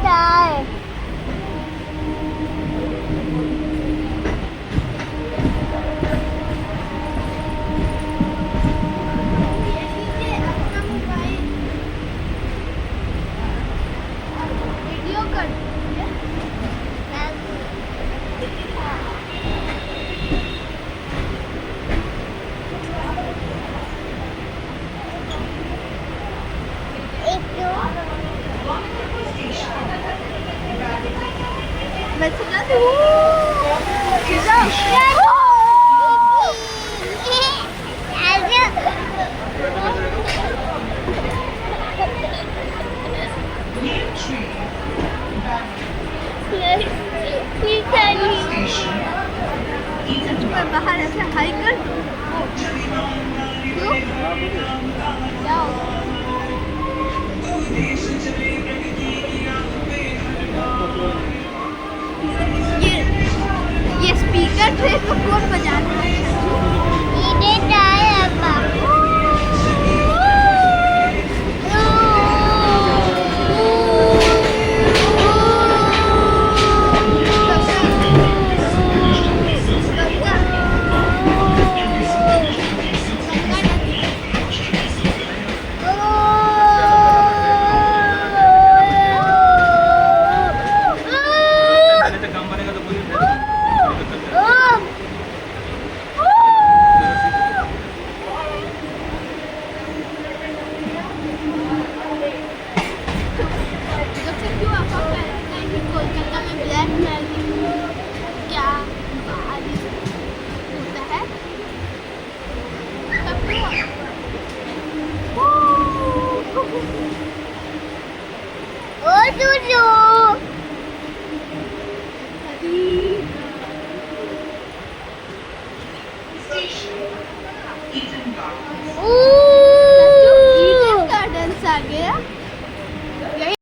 चाय वीडियो कर मैं चिल्लाती हूँ मैं बाहर ऐसे हाई कर क्यों जाओ ये स्पीकर थे तो कौन बजाना है ये टायर पापा ईडन गार्डन्स आ गया।